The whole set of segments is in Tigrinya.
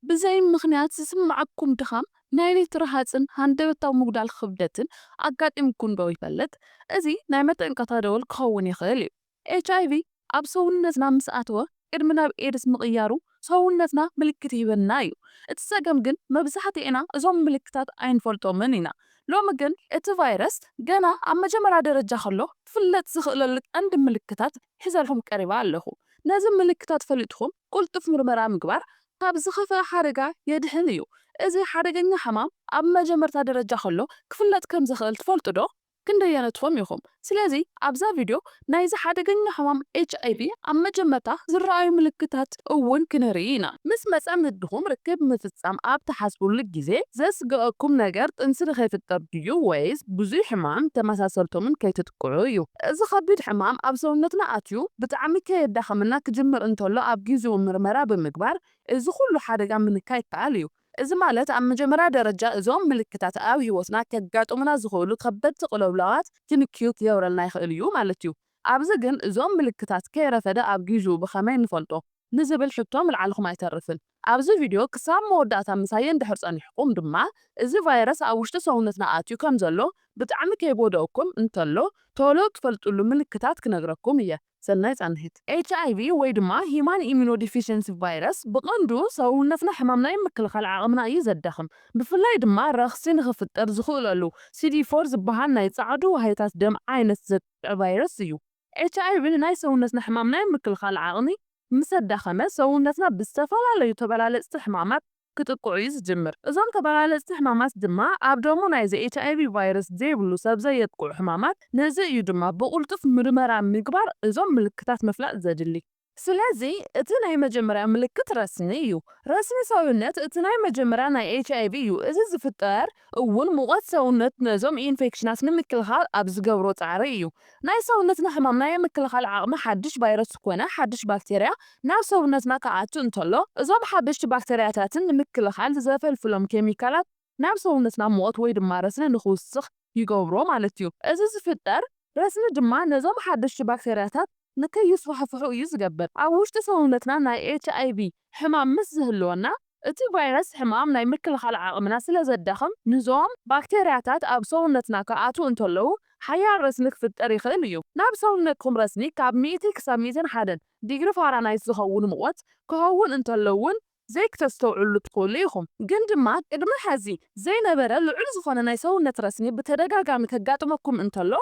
بزي مخنيات سمعكم دخام نايلي ترهاتن هاندبتاو مقدال خبدتن أقاد إمكن بوي فلت أزي نايمت إنقطع دول كخوني خيلي HIV أبسون نزنا مساتوا إرمنا بإيرس مغيارو سوون نزنا ملكتي بالنايو اتساقم جن مبزحتي إنا أزوم ملكتات أين فولتو منينا لو مجن فيروس جانا أما جمرا درجة خلو فلت سخللك عند ملكتات حزالهم قريبا له نازم ملكتات فلتهم قلت في مرمرا مقبار طاب زخفة حرقة يدهنيو إذا حرقني حمام أما جمرت درجة خلو كفلت كم زخل تفولتو كنديانا تفهميهم سلازي أبزا فيديو نايزة حرقني حمام HIV أما جمرتا زرعي ملكتات أول كنرينا مسأم الدخوم ركب متسام أب تحسبوا لك جزء زس قاكم نجرت انسر خيف التربيو ويز بزي حمام تمساسلتو من كي تتقعيو إذا خبيت حمام أبسونتنا أتيو بتعمي كي يدخمنا كجمر انتولو أبجيزو مرمرا بمقبار إذا كل حرقة من كاي تعاليو إذا مالت عم جمرة درجة إذا ملكتات أو هوسنا كجات ومنا زخولو خبرت قلوبلات كيوت يورلنا يخليو مالتيو أبزجن إذا ملكتات كيرا فدا أبجيجو بخمين فلتو نزبل حطهم العالخ ما يترفن أبزو فيديو كسام موداتا مسايين دحرص أن يحكم دما إذا فيروس أو وشت سونتنا آتيو كم زلو بتعمل كيبودوكم انتلو تولو تفلتولو ملكتات كنغركم هي سنايت أنهت HIV ويدما هيمان immunodeficiency virus بقندو سونتنا حمامنا يمكلخل عقمنا يزدخم بفلاي دما رخصين غفتر زخولالو CD4 زبهالنا يتصعدو وهيتاس دم عينة زد فيروس يو HIV ناي سونتنا حمامنا يمكلخل عقمي مصدخمه سونتنا بالسفالة تبلال استحمامات كتقعي ዝጅምር እዞም ተበላለፅቲ ሕማማት ድማ ኣብ ደሙ ናይ HIV ቫይረስ ዘይብሉ ሰብ ዘየጥቅዑ ሕማማት ነዚ እዩ ድማ ብቁልጡፍ ምርመራ ምግባር እዞም ምልክታት ምፍላጥ ዘድሊ ስለዚ እቲ ናይ መጀመርያ ምልክት ረስኒ እዩ ረስኒ ሰውነት እቲ ናይ መጀመርያ ናይ HIV እዩ እዚ ዝፍጠር እውን ሙቐት ሰውነት ነዞም ኢንፌክሽናት ንምክልኻል ኣብ ዝገብሮ ፃዕሪ እዩ ናይ ሰውነትና ሕማም ናይ ምክልኻል ዓቕሚ ሓድሽ ቫይረስ ኮነ ሓድሽ ባክቴርያ ናብ ሰውነትና ከኣቱ እንተሎ እዞም ሓድሽቲ ባክቴርያታትን ንምክልኻል ዘፈልፍሎም ኬሚካላት ናብ ሰውነትና ሙቐት ወይ ድማ ረስኒ ንኽውስኽ ይገብሮ ማለት እዩ እዚ ዝፍጠር ረስኒ ድማ ነዞም ሓድሽቲ ባክቴርያታት ንከይስፋሕፍሑ እዩ ዝገብር ኣብ ውሽጢ ሰውነትና ናይ HIV ሕማም ምስ ዝህልወና እቲ ቫይረስ ሕማም ናይ ምክልኻል ዓቕምና ስለ ዘዳኽም ንዞም ባክቴርያታት ኣብ ሰውነትና ከኣቱ እንተለዉ ሓያል ረስኒ ክፍጠር ይኽእል እዩ ናብ ሰውነትኩም ረስኒ ካብ 100 ክሳብ 101 ዲግሪ ፋራናይት ዝኸውን ሙቐት ክኸውን እንተለውን زي كتستوعلو تقول ليهم ግን ድማ ቅድሚ ሕዚ ዘይነበረ ልዑል ዝኾነ ናይ ሰውነት ረስኒ ብተደጋጋሚ ከጋጥመኩም እንተሎ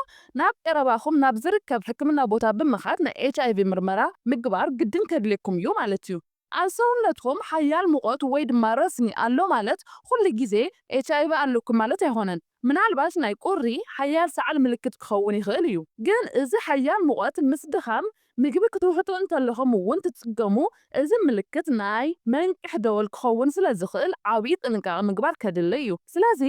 ናብ ቀረባኹም ናብ ዝርከብ ሕክምና ቦታ ብምኻድ ናይ HIV ምርመራ ምግባር ግድን ከድልየኩም እዩ ማለት እዩ ኣብ ሰውነትኩም ሓያል ሙቐት ወይ ድማ ረስኒ ኣሎ ማለት ኩሉ ግዜ HIV ኣለኩም ማለት ኣይኾነን ምናልባት ናይ ቁሪ ሓያል ሰዓል ምልክት ክኸውን ይኽእል እዩ ግን እዚ ሓያል ሙቐት ምስ ድኻም ምግቢ ክትውሕጡ እንተለኹም እውን ትጽገሙ እዚ ምልክት ናይ መንቅሕ ደወል ክኸውን ስለ ዝኽእል ዓብዪ ጥንቃቐ ምግባር ከድሊ እዩ ስለዚ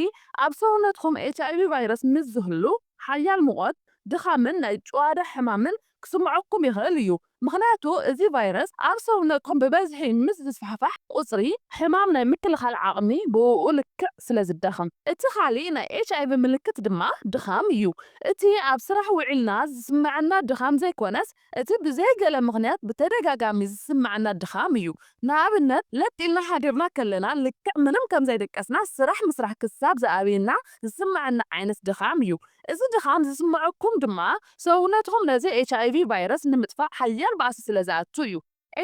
ኣብ ሰውነትኩም HIV ቫይረስ ምስ ዝህሉ ሓያል ሙቐት ድኻምን ናይ ጭዋዳ ሕማምን ክስምዐኩም ይኽእል እዩ ምክንያቱ እዚ ቫይረስ ኣብ ሰውነትኩም ብበዝሒ ምስ ዝስፋሕፋሕ ቁፅሪ ሕማም ናይ ምክልኻል ዓቕሚ ብኡኡ ልክዕ ስለ ዝደኸም እቲ ካሊእ ናይ HIV ምልክት ድማ ድኻም እዩ እቲ ኣብ ስራሕ ውዒልና ዝስምዐና ድኻም ዘይኮነስ እቲ ብዘይገለ ምክንያት ብተደጋጋሚ ዝስምዐና ድኻም እዩ ንኣብነት ለጥ ኢልና ሓዲርና ከለና ልክዕ ምንም ከም ዘይደቀስና ስራሕ ምስራሕ ክሳብ ዝኣብየና ዝስምዐና ዓይነት ድኻም እዩ እዚ ድኻም ዝስምዐኩም ድማ ሰውነትኩም ነዚ HIV ቫይረስ ንምጥፋእ ሓያል ባእሲ ስለ ዝኣቱ እዩ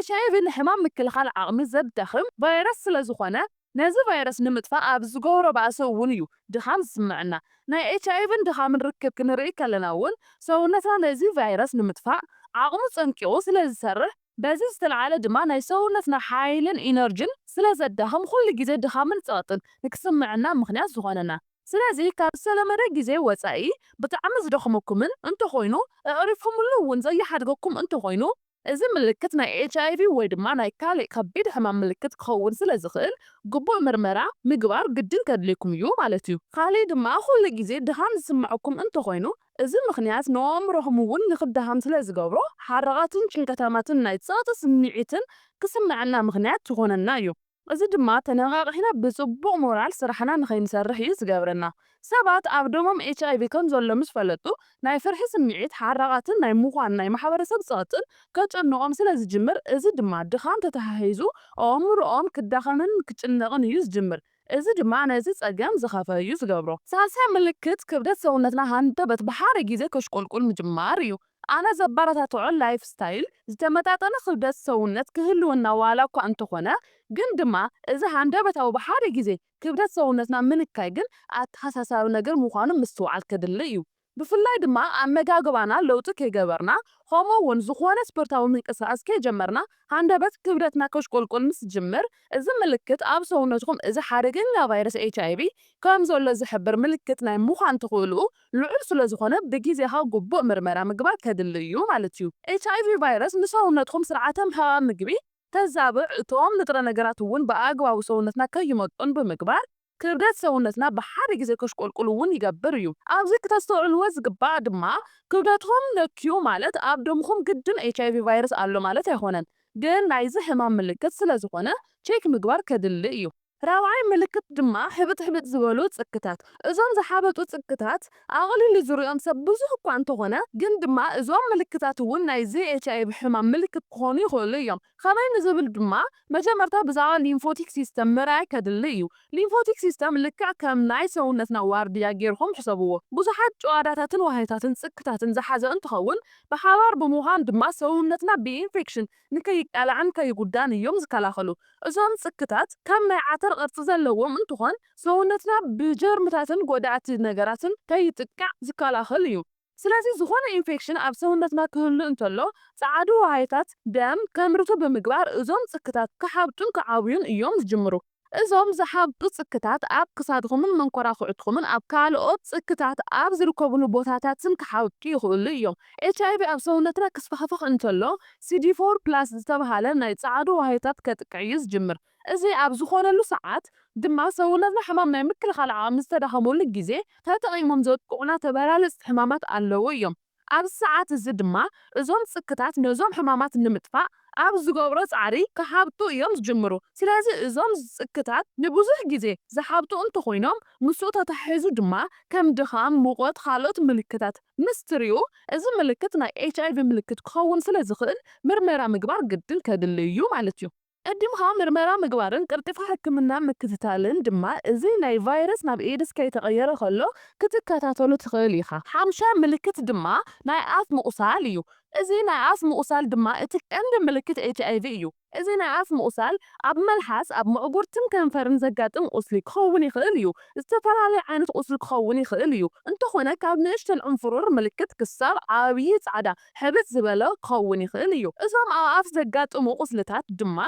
HIV ንሕማም ምክልኻል ዓቕሚ ዘዳኽም ቫይረስ ስለ ዝኾነ ነዚ ቫይረስ ንምጥፋእ ኣብ ዝገብሮ ባእሲ እውን እዩ ድኻም ዝስምዐና ናይ HIV ድኻምን ርክብ ክንርኢ ከለና እውን ሰውነትና ነዚ ቫይረስ ንምጥፋእ ዓቕሙ ፀንቂቑ ስለ ዝሰርሕ በዚ ዝተለዓለ ድማ ናይ ሰውነትና ሓይልን ኢነርጅን ስለ ዘዳኽም ኩሉ ግዜ ድኻምን ፀቕጥን ንክስምዐና ምክንያት ዝኾነና ስለዚ ካብ ሰለመደ ግዜ ወፃኢ ብጣዕሚ ዝደኽመኩምን እንተኾይኑ ኣዕሪፍኩምሉ እውን ዘየሓድገኩም እንተኾይኑ እዚ ምልክት ናይ HIV ወይ ድማ ናይ ካልእ ከቢድ ሕማም ምልክት ክኸውን ስለ ዝኽእል ግቡእ ምርመራ ምግባር ግድን ከድልየኩም እዩ ማለት እዩ ካልእ ድማ ኩሉ ግዜ ድኻም ዝስምዐኩም እንተኾይኑ እዚ ምክንያት ንኣእምሮኹም እውን ንክድሃም ስለ ዝገብሮ ሓረቓትን ጭንቀታማትን ናይ ፀቕጢ ስምዒትን ክስምዐና ምክንያት ትኾነና እዩ እዚ ድማ ተነቃቂሕና ብፅቡቅ ሞራል ስራሕና ንኸይንሰርሕ እዩ ዝገብረና። ሰባት ኣብ ደሞም ኤችኣይቪ ከም ዘሎ ምስ ፈለጡ ናይ ፍርሒ ስምዒት ሓራቓትን ናይ ምዃን ናይ ማሕበረሰብ ፀቕጥን ከጨንቆም ስለ ዝጅምር እዚ ድማ ድኻም ተተሓሒዙ ኣእምሮኦም ክዳኸምን ክጭነቕን እዩ ዝጅምር። እዚ ድማ ነዚ ፀገም ዝኸፈ እዩ ዝገብሮ። ሳልሳይ ምልክት ክብደት ሰውነትና ሃንደበት ብሓደ ግዜ ከሽቆልቁል ምጅማር እዩ። ኣነ ዘበረታትዖ ላይፍ ስታይል ዝተመጣጠነ ክብደት ሰውነት ክህልወና ዋላ እኳ እንተኾነ ግን ድማ እዚ ሃንደበታዊ ብሓደ ግዜ ክብደት ሰውነትና ምንካይ ግን ኣተሓሳሳቢ ነገር ምዃኑ ምስትውዓል ከድሊ እዩ። ብፍላይ ድማ ኣመጋግባና ለውጢ ከይገበርና ከምኡውን ዝኾነ ስፖርታዊ ምንቅስቃስ ከይጀመርና ሃንደበት ክብደትና ከሽቆልቁል ምስ ጅምር እዚ ምልክት ኣብ ሰውነትኩም እዚ ሓደገኛ ቫይረስ ኤችኣይቪ ከም ዘሎ ዝሕብር ምልክት ናይ ምዃን ትኽእልኡ ልዑል ስለዝኾነ ብግዜኻ ግቡእ ምርመራ ምግባር ከድሊ እዩ ማለት እዩ። ኤችኣይቪ ቫይረስ ንሰውነትኩም ስርዓተ ምሕባር ምግቢ ተዛብዕ እቶም ንጥረ ነገራት እውን ብኣግባቡ ሰውነትና ከይመጡን ብምግባር ክብደት ሰውነትና ብሓደ ግዜ ከሽቆልቁል እውን ይገብር እዩ። ኣብዚ ክተስተውዕልዎ ዝግባእ ድማ ክብደትኩም ነኪዩ ማለት ኣብ ደምኩም ግድን ኤችኣይቪ ቫይረስ ኣሎ ማለት ኣይኮነን፣ ግን ናይዚ ሕማም ምልክት ስለዝኾነ ቼክ ምግባር ከድሊ እዩ። ራብዓይ ምልክት ድማ ሕብጥ ሕብጥ ዝበሉ ጽክታት። እዞም ዝሓበጡ ጽክታት ኣቕሊሉ ዝሪኦም ሰብ ብዙሕ እኳ እንተኾነ ግን ድማ እዞም ምልክታት እውን ናይዚ ኤችኣይቪ ሕማም ምልክት ክኾኑ ይኽእሉ እዮም። ከመይ ንዝብል ድማ መጀመርታ ብዛዕባ ሊምፎቲክ ሲስተም ምርኣይ ከድሊ እዩ። ሊምፎቲክ ሲስተም ልክዕ ከም ናይ ሰውነትና ዋርድያ ጌርኩም ሕሰብዎ። ብዙሓት ጨዋዳታትን ዋህታትን ጽክታትን ዝሓዘ እንትኸውን ብሓባር ብምዃን ድማ ሰውነትና ብኢንፌክሽን ንከይቃልዕን ከይጉዳን እዮም ዝከላኸሉ። እዞም ጽክታት ከም ናይ ዓተር ቅርፂ ዘለዎም እንትኾን ሰውነትና ብጀርምታትን ጎዳእቲ ነገራትን ከይጥቃዕ ዝከላኸል እዩ። ስለዚ ዝኾነ ኢንፌክሽን ኣብ ሰውነትና ክህሉ እንተሎ ፃዓዱ ዋህታት ደም ከምርቱ ብምግባር እዞም ጽክታት ክሓብጡን ክዓብዩን እዮም ዝጅምሩ። እዞም ዝሓብጡ ጽክታት ኣብ ክሳድኩምን መንኮራኩዕትኩምን ኣብ ካልኦት ጽክታት ኣብ ዝርከብሉ ቦታታትን ክሓብጡ ይኽእሉ እዮም። ኤችኣይቪ ኣብ ሰውነትና ክስፋሕፍሕ እንተሎ CD4 ፕላስ ዝተባሃለ ናይ ፃዓዱ ዋህታት ከጥቅዕ ዝጅምር። እዚ ኣብ ዝኾነሉ ሰዓት ድማ ሰውነትና ሕማም ናይ ምክልኻል ዓቕሚ ዝተዳኸመሉ ግዜ ተጠቒሞም ዘጥቅዑና ተበላለፅቲ ሕማማት ኣለዉ እዮም። ኣብዚ ሰዓት እዚ ድማ እዞም ጽክታት ነዞም ሕማማት ንምጥፋእ ኣብ ዝገብሮ ፃዕሪ ክሓብጡ እዮም ዝጅምሩ። ስለዚ እዞም ጽክታት ንብዙሕ ግዜ ዝሓብጡ እንተኾይኖም ምስኡ ተተሓሒዙ ድማ ከም ድኻም፣ ሙቐት፣ ካልኦት ምልክታት ምስ ትሪኡ እዚ ምልክት ናይ ኤችኣይቪ ምልክት ክኸውን ስለ ዝኽእል ምርመራ ምግባር ግድን ከድሊ እዩ ማለት እዩ። ቀዲምኻ ምርመራ ምግባርን ቅልጢፋ ሕክምና ምክትታልን ድማ እዚ ናይ ቫይረስ ናብ ኤድስ ከይተቐየረ ከሎ ክትከታተሉ ትኽእል ኢኻ። ሓምሻይ ምልክት ድማ ናይ ኣፍ ምቁሳል እዩ። እዚ ናይ ኣፍ ምቁሳል ድማ እቲ ቀንዲ ምልክት ኤችኣይቪ እዩ። እዚ ናይ ኣፍ ምቁሳል ኣብ መልሓስ ኣብ ምዕጉርትን ከንፈርን ዘጋጥም ቁስሊ ክኸውን ይኽእል እዩ። ዝተፈላለዩ ዓይነት ቁስሊ ክኸውን ይኽእል እዩ። እንተኾነ ካብ ንእሽተን ዕንፍሩር ምልክት ክሳብ ዓብዪ ጻዕዳ ሕብጥ ዝበለ ክኸውን ይኽእል እዩ። እዞም ኣብ ኣፍ ዘጋጥሙ ቁስልታት ድማ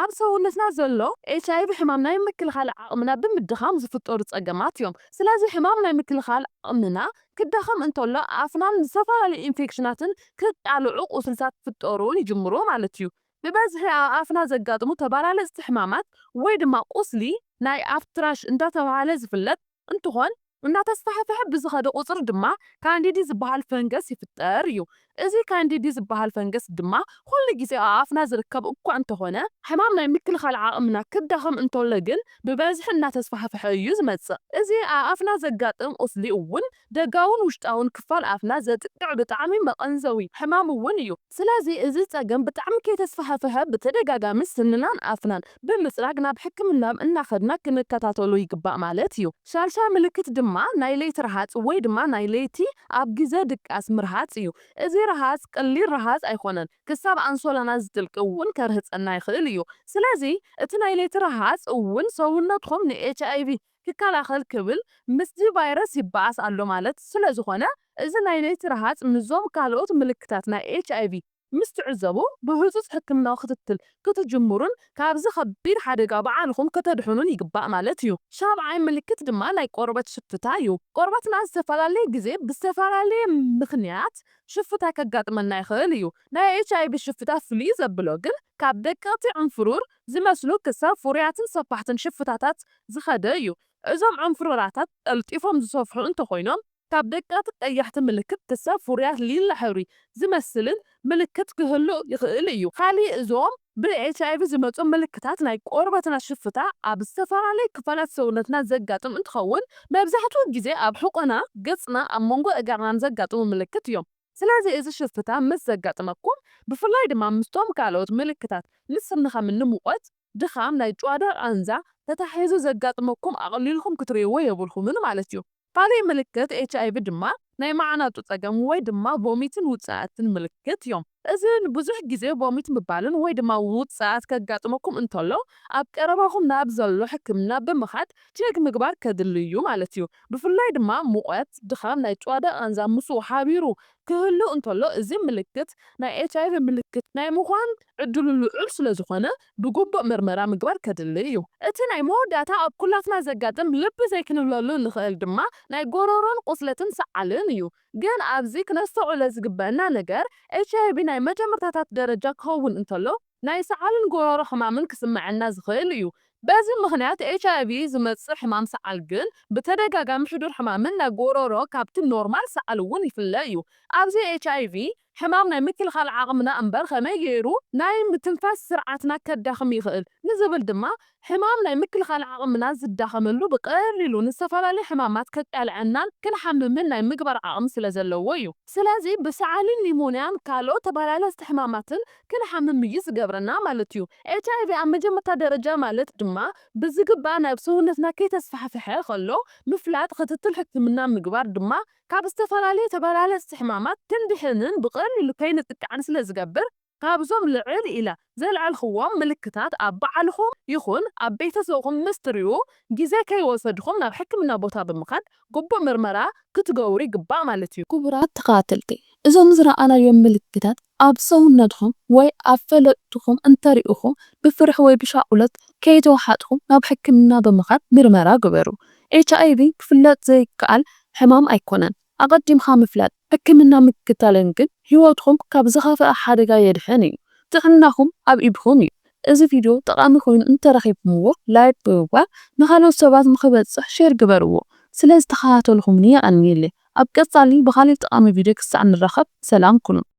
ኣብ ሰውነትና ዘሎ ኤችኣይቪ ሕማም ናይ ምክልኻል ዓቕምና ብምድኻም ዝፍጠሩ ፀገማት እዮም። ስለዚ ሕማም ናይ ምክልኻል ዓቕምና ክዳኸም እንተሎ ኣፍናን ዝተፈላለዩ ኢንፌክሽናትን ክቃልዑ ቁስልታት ክፍጠሩን ይጅምሩ ማለት እዩ። ብበዝሒ ኣብ ኣፍና ዘጋጥሙ ተበላለፅቲ ሕማማት ወይ ድማ ቁስሊ ናይ ኣፍ ትራሽ እንዳተባሃለ ዝፍለጥ እንትኾን እናተስፋሕፈሐ ብዝኸደ ቁፅሪ ድማ ካንዲዲ ዝበሃል ፈንገስ ይፍጠር እዩ። እዚ ካንዲዲ ዝበሃል ፈንገስ ድማ ኩሉ ግዜ ኣብ ኣፍና ዝርከብ እኳ እንተኾነ ሕማም ናይ ምክልኻል ዓቕምና ክዳኸም እንተሎ ግን ብበዝሒ እናተስፋሕፈሐ እዩ ዝመጽእ። እዚ ኣብ ኣፍና ዘጋጥም ቁስሊ እውን ደጋውን ውሽጣውን ክፋል ኣፍና ዘጥቅዕ ብጣዕሚ መቐንዘዊ ሕማም እውን እዩ። ስለዚ እዚ ፀገም ብጣዕሚ ከይተስፋሕፈሐ ብተደጋጋሚ ስንናን ኣፍናን ብምፅራግ ናብ ሕክምና እናኸድና ክንከታተሉ ይግባእ ማለት እዩ። ሻልሻይ ምልክት ድማ ናይ ለይቲ ረሃፅ ወይ ድማ ናይ ለይቲ ኣብ ግዜ ድቃስ ምርሃፅ እዩ። እዚ ረሃፅ ቀሊል ረሃፅ ኣይኮነን፣ ክሳብ ኣንሶላና ዝጥልቅ እውን ከርህፀና ይኽእል እዩ። ስለዚ እቲ ናይ ለይቲ ረሃፅ እውን ሰውነትኩም ንኤችኣይቪ ክከላኸል ክብል ምስዚ ቫይረስ ይበኣስ ኣሎ ማለት ስለዝኾነ እዚ ናይ ለይቲ ረሃፅ ምዞም ካልኦት ምልክታት ናይ ኤችኣይቪ ምስ ትዕዘቡ ብህፁፅ ሕክምናዊ ክትትል ክትጅምሩን ካብዚ ከቢድ ሓደጋ ባዕልኩም ከተድሕኑን ይግባእ ማለት እዩ። ሻብዓይ ምልክት ድማ ናይ ቆርበት ሽፍታ እዩ። ቆርበትና ዝተፈላለየ ግዜ ብዝተፈላለየ ምክንያት ሽፍታ ከጋጥመና ይኽእል እዩ። ናይ ኤችኣይቪ ሽፍታ ፍሉይ ዘብሎ ግን ካብ ደቀቅቲ ዕንፍሩር ዝመስሉ ክሳብ ፍሩያትን ሰፋሕትን ሽፍታታት ዝኸደ እዩ። እዞም ዕንፍሩራታት ጠልጢፎም ዝሰፍሑ እንተኾይኖም ካብ ደቀቅቲ ቀያሕቲ ምልክት ክሳብ ፍሩያት ሊላ ሕብሪ ዝመስልን ምልክት ክህሉ ይኽእል እዩ። ካሊእ እዞም ብኤችኣይቪ ዝመፁ ምልክታት ናይ ቆርበትና ሽፍታ ኣብ ዝተፈላለዩ ክፋላት ሰውነትና ዘጋጥም እንትኸውን መብዛሕትኡ ግዜ ኣብ ሕቆና ገጽና ኣብ መንጎ እጋርናን ዘጋጥሙ ምልክት እዮም። ስለዚ እዚ ሽፍታ ምስ ዘጋጥመኩም ብፍላይ ድማ ምስቶም ካልኦት ምልክታት ንስንኻ ምንሙቆት ድኻም ናይ ጨዋዳ ቃንዛ ተታሒዙ ዘጋጥመኩም ኣቕሊልኩም ክትርእይዎ የብልኩምን ማለት እዩ። ካልእ ምልክት ኤችኣይቪ ድማ ናይ ማዕናጡ ፀገም ወይ ድማ ቮሚትን ውፅኣትን ምልክት እዮም። እዚ ብዙሕ ግዜ ቮሚት ምባልን ወይ ድማ ውፅኣት ከጋጥመኩም እንተሎ ኣብ ቀረባኹም ናብ ዘሎ ሕክምና ብምኻድ ቼክ ምግባር ከድሊ እዩ ማለት እዩ። ብፍላይ ድማ ሙቐት ድኻም ናይ ጨዋዳ ቃንዛ ምስኡ ሓቢሩ ክህሉ እንተሎ እዚ ምልክት ናይ ኤችኣይቪ ምልክት ናይ ምዃን ዕድሉ ልዑል ስለዝኾነ ብግቡእ ምርመራ ምግባር ከድሊ እዩ። እቲ ናይ መወዳእታ ኣብ ኩላትና ዘጋጥም ልቢ ዘይክንብለሉ ንኽእል ድማ ናይ ጎሮሮን ቁስለትን ሰዓልን እዩ። ግን ኣብዚ ክነስተውዕሎ ዝግበአና ነገር ኤችኣይቪ ናይ መጀመርታታት ደረጃ ክኸውን እንተሎ ናይ ሰዓልን ጎሮሮ ሕማምን ክስምዐና ዝኽእል እዩ። በዚ ምኽንያት ኤችኣይቪ ዝመጽእ ሕማም ሰዓል ግን ብተደጋጋሚ ሕዱር ሕማምን ናይ ጎሮሮ ካብቲ ኖርማል ሰዓል እውን ይፍለ እዩ። ኣብዚ ኤችኣይቪ ሕማም ናይ ምክልኻል ዓቕምና እምበር ከመይ ገይሩ ናይ ምትንፋስ ስርዓትና ከዳኽም ይኽእል ንዝብል ድማ ሕማም ናይ ምክልኻል ዓቕምና ዝዳኸመሉ ብቐሊሉ ንዝተፈላለዩ ሕማማት ከቃልዐናን ክንሓምምን ናይ ምግባር ዓቕሚ ስለ ዘለዎ እዩ። ስለዚ ብሰዓልን ኒሞንያን ካልኦት ተመላለስቲ ሕማማትን ክንሓምም እዩ ዝገብረና ማለት እዩ። ኤችኣይቪ ኣብ መጀመርታ ደረጃ ማለት ድማ ብዝግባእ ናብ ሰውነትና ከይተስፋሕፍሐ ከሎ ምፍላጥ ክትትል ሕክምና ምግባር ድማ ካብ ዝተፈላለዩ ተመላለስቲ ሕማማት ክንድሕንን ብቐሊሉ ከይንጥቃዕን ስለ ዝገብር ካብዞም ልዕል ኢላ ዘልዓልኽዎም ምልክታት ኣብ ባዕልኹም ይኹን ኣብ ቤተሰብኩም ምስ ትሪኡ ግዜ ከይወሰድኩም ናብ ሕክምና ቦታ ብምኻድ ግቡእ ምርመራ ክትገብሩ ይግባእ ማለት እዩ። ክቡራት ተኸታተልቲ እዞም ዝረኣናዮም ምልክታት ኣብ ሰውነትኩም ወይ ኣብ ፈለጥኩም እንተሪእኹም ብፍርሒ ወይ ብሻቁለት ከይተዋሓጥኩም ናብ ሕክምና ብምኻድ ምርመራ ግበሩ። ኤችኣይቪ ክፍለጥ ዘይከኣል ሕማም ኣይኮነን። ኣቐዲምካ ምፍላጥ ሕክምና ምክትታልን ግን ህይወትኩም ካብ ዝኸፍአ ሓደጋ የድሕን እዩ። ጥዕናኩም ኣብ ኢድኩም እዩ። እዚ ቪድዮ ጠቃሚ ኮይኑ እንተረኺብኩምዎ ላይክ ብምግባር ንኻልኦት ሰባት ንኽበፅሕ ሼር ግበርዎ። ስለዝተኸታተልኩምኒ የቀኒየለይ። ኣብ ቀጻሊ ብኻሊእ ጠቃሚ ቪድዮ ክሳዕ ንራኸብ ሰላም ኩኑ።